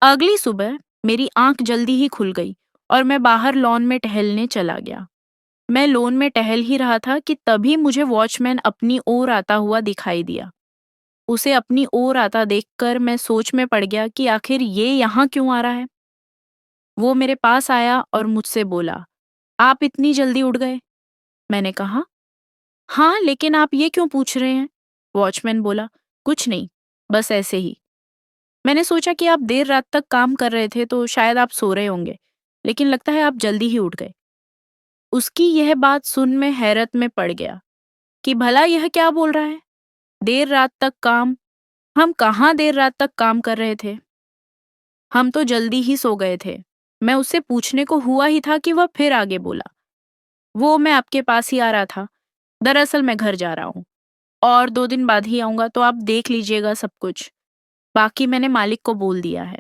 अगली सुबह मेरी आंख जल्दी ही खुल गई और मैं बाहर लॉन में टहलने चला गया। मैं लॉन में टहल ही रहा था कि तभी मुझे वॉचमैन अपनी ओर आता हुआ दिखाई दिया। उसे अपनी ओर आता देखकर मैं सोच में पड़ गया कि आखिर ये यहाँ क्यों आ रहा है। वो मेरे पास आया और मुझसे बोला, आप इतनी जल्दी उठ गए? मैंने कहा, हाँ, लेकिन आप ये क्यों पूछ रहे हैं? वॉचमैन बोला, कुछ नहीं, बस ऐसे ही। मैंने सोचा कि आप देर रात तक काम कर रहे थे तो शायद आप सो रहे होंगे, लेकिन लगता है आप जल्दी ही उठ गए। उसकी यह बात सुन मैं हैरत में पड़ गया कि भला यह क्या बोल रहा है? देर रात तक काम? हम कहाँ देर रात तक काम कर रहे थे? हम तो जल्दी ही सो गए थे। मैं उससे पूछने को हुआ ही था कि वह फिर आगे बोला, वो मैं आपके पास ही आ रहा था। दरअसल मैं घर जा रहा हूँ और 2 दिन बाद ही आऊँगा तो आप देख लीजिएगा सब कुछ। बाकी मैंने मालिक को बोल दिया है।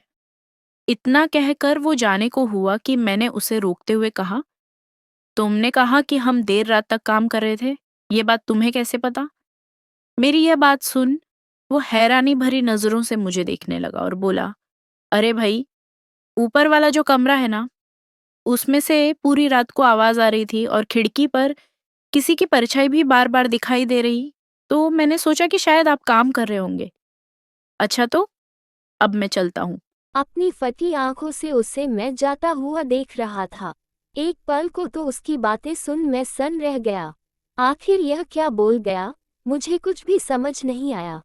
इतना कहकर वो जाने को हुआ कि मैंने उसे रोकते हुए कहा, तुमने कहा कि हम देर रात तक काम कर रहे थे, ये बात तुम्हें कैसे पता? मेरी यह बात सुन वो हैरानी भरी नजरों से मुझे देखने लगा और बोला, अरे भाई, ऊपर वाला जो कमरा है ना, उसमें से पूरी रात को आवाज आ रही थी और खिड़की पर किसी की परछाई भी बार बार दिखाई दे रही, तो मैंने सोचा कि शायद आप काम कर रहे होंगे। अच्छा तो अब मैं चलता हूँ। अपनी फटी आंखों से उसे मैं जाता हुआ देख रहा था। एक पल को तो उसकी बातें सुन मैं सन्न रह गया। आखिर यह क्या बोल गया, मुझे कुछ भी समझ नहीं आया।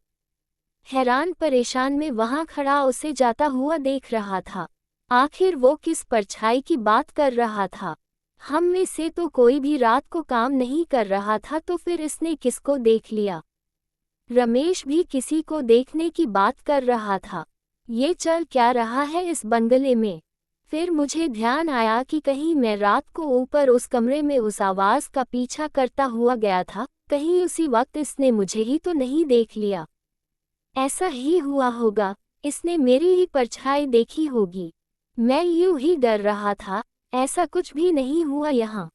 हैरान परेशान में वहां खड़ा उसे जाता हुआ देख रहा था। आखिर वो किस परछाई की बात कर रहा था? हम में से तो कोई भी रात को काम नहीं कर रहा था, तो फिर इसने किसको देख लिया? रमेश भी किसी को देखने की बात कर रहा था। ये चल क्या रहा है इस बंगले में? फिर मुझे ध्यान आया कि कहीं मैं रात को ऊपर उस कमरे में उस आवाज का पीछा करता हुआ गया था, कहीं उसी वक्त इसने मुझे ही तो नहीं देख लिया। ऐसा ही हुआ होगा, इसने मेरी ही परछाई देखी होगी। मैं यूं ही डर रहा था, ऐसा कुछ भी नहीं हुआ यहाँ।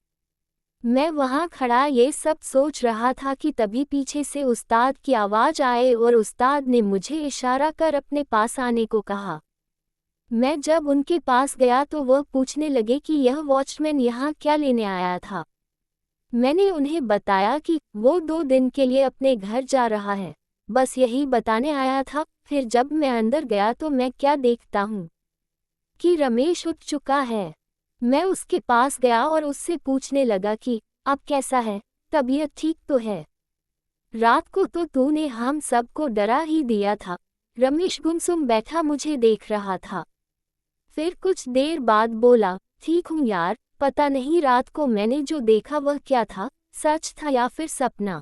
मैं वहां खड़ा ये सब सोच रहा था कि तभी पीछे से उस्ताद की आवाज आए और उस्ताद ने मुझे इशारा कर अपने पास आने को कहा। मैं जब उनके पास गया तो वह पूछने लगे कि यह वॉचमैन यहाँ क्या लेने आया था। मैंने उन्हें बताया कि वो 2 दिन के लिए अपने घर जा रहा है, बस यही बताने आया था। फिर जब मैं अंदर गया तो मैं क्या देखता हूँ कि रमेश उठ चुका है। मैं उसके पास गया और उससे पूछने लगा कि अब कैसा है, तबीयत ठीक तो है? रात को तो तूने हम सबको डरा ही दिया था। रमेश गुमसुम बैठा मुझे देख रहा था। फिर कुछ देर बाद बोला, ठीक हूँ यार, पता नहीं रात को मैंने जो देखा वह क्या था, सच था या फिर सपना,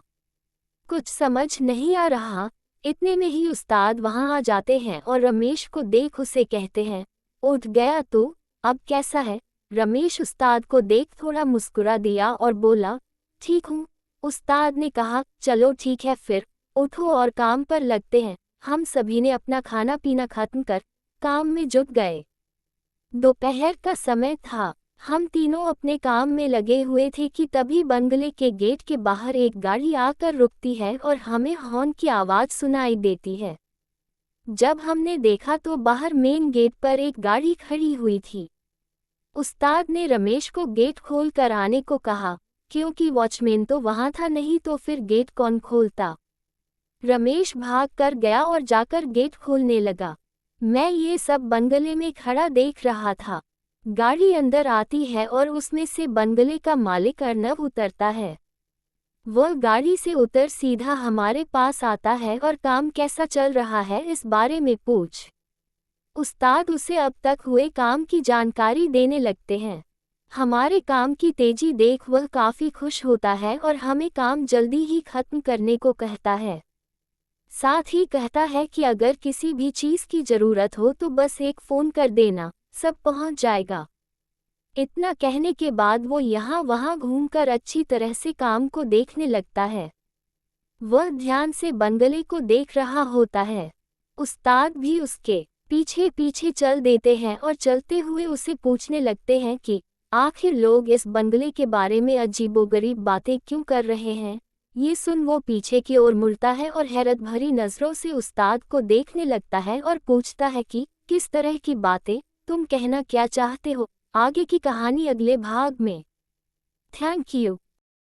कुछ समझ नहीं आ रहा। इतने में ही उस्ताद वहां आ जाते हैं और रमेश को देख उसे कहते हैं, उठ गया तू, अब कैसा है? रमेश उस्ताद को देख थोड़ा मुस्कुरा दिया और बोला, ठीक हूँ। उस्ताद ने कहा, चलो ठीक है फिर, उठो और काम पर लगते हैं। हम सभी ने अपना खाना पीना खत्म कर काम में जुट गए। दोपहर का समय था। हम तीनों अपने काम में लगे हुए थे कि तभी बंगले के गेट के बाहर एक गाड़ी आकर रुकती है और हमें हॉर्न की आवाज़ सुनाई देती है। जब हमने देखा तो बाहर मेन गेट पर एक गाड़ी खड़ी हुई थी। उस्ताद ने रमेश को गेट खोल कर आने को कहा, क्योंकि वॉचमैन तो वहां था, नहीं तो फिर गेट कौन खोलता। रमेश भाग कर गया और जाकर गेट खोलने लगा। मैं ये सब बंगले में खड़ा देख रहा था। गाड़ी अंदर आती है और उसमें से बंगले का मालिक अर्नब उतरता है। वह गाड़ी से उतर सीधा हमारे पास आता है और काम कैसा चल रहा है इस बारे में पूछ उस्ताद उसे अब तक हुए काम की जानकारी देने लगते हैं। हमारे काम की तेजी देख वह काफ़ी खुश होता है और हमें काम जल्दी ही खत्म करने को कहता है। साथ ही कहता है कि अगर किसी भी चीज़ की ज़रूरत हो तो बस एक फ़ोन कर देना, सब पहुंच जाएगा। इतना कहने के बाद वो यहाँ वहाँ घूमकर अच्छी तरह से काम को देखने लगता है। वह ध्यान से बंगले को देख रहा होता है। उस्ताद भी उसके पीछे पीछे चल देते हैं और चलते हुए उसे पूछने लगते हैं कि आखिर लोग इस बंगले के बारे में अजीबोगरीब बातें क्यों कर रहे हैं। ये सुन वो पीछे की ओर मुड़ता है और हैरत भरी नज़रों से उस्ताद को देखने लगता है और पूछता है कि किस तरह की बातें? तुम कहना क्या चाहते हो? आगे की कहानी अगले भाग में। Thank you.